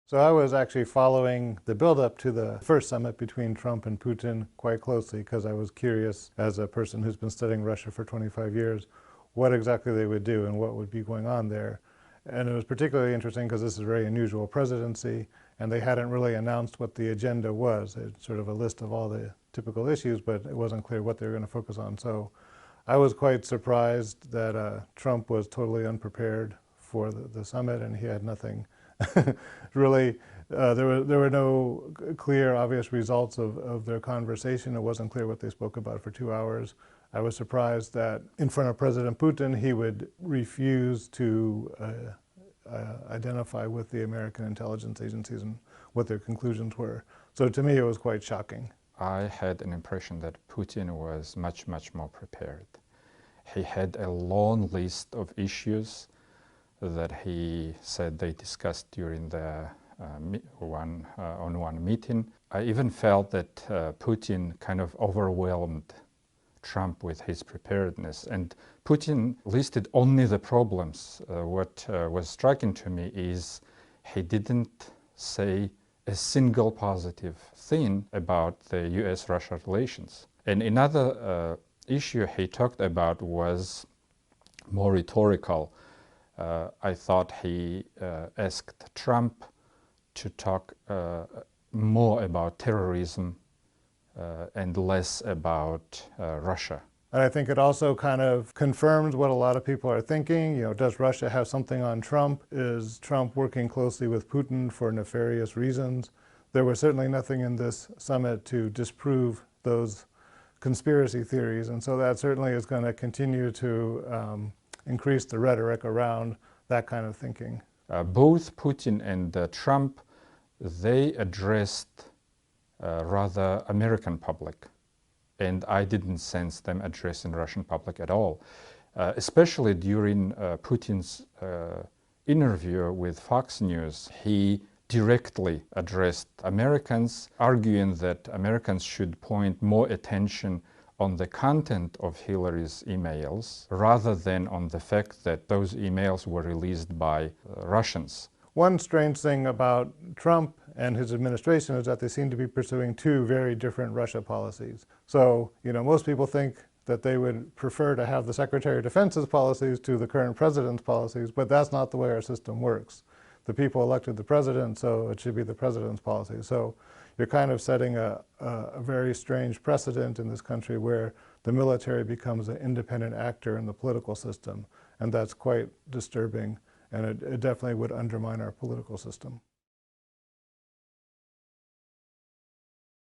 So I was actually following the build-up to the first summit between Trump and Putin quite closely because I was curious, as a person who's been studying Russia for 25 years, what exactly they would do and what would be going on there. And it was particularly interesting because this is a very unusual presidency, and they hadn't really announced what the agenda was. It's sort of a list of all the typical issues, but it wasn't clear what they were going to focus on. So I was quite surprised that Trump was totally unprepared for the summit, and he had nothing really. There were no clear, obvious results of their conversation. It wasn't clear what they spoke about for 2 hours. I was surprised that in front of President Putin, he would refuse to identify with the American intelligence agencies and what their conclusions were. So to me, it was quite shocking. I had an impression that Putin was much, much more prepared. He had a long list of issues that he said they discussed during the one-on-one meeting. I even felt that Putin kind of overwhelmed Trump with his preparedness, and Putin listed only the problems. What was striking to me is he didn't say a single positive thing about the US-Russia relations. And another issue he talked about was more rhetorical. I thought he asked Trump to talk more about terrorism and less about Russia. And I think it also kind of confirms what a lot of people are thinking. You know, does Russia have something on Trump? Is Trump working closely with Putin for nefarious reasons? There was certainly nothing in this summit to disprove those conspiracy theories, and so that certainly is going to continue to increase the rhetoric around that kind of thinking. Both Putin and Trump, they addressed rather American public, and I didn't sense them addressing Russian public at all. Especially during Putin's interview with Fox News, he directly addressed Americans, arguing that Americans should point more attention on the content of Hillary's emails rather than on the fact that those emails were released by Russians. One strange thing about Trump and his administration is that they seem to be pursuing two very different Russia policies. So, you know, most people think that they would prefer to have the Secretary of Defense's policies to the current president's policies, but that's not the way our system works. The people elected the president, so it should be the president's policy. So you're kind of setting a very strange precedent in this country where the military becomes an independent actor in the political system, and that's quite disturbing, and it definitely would undermine our political system.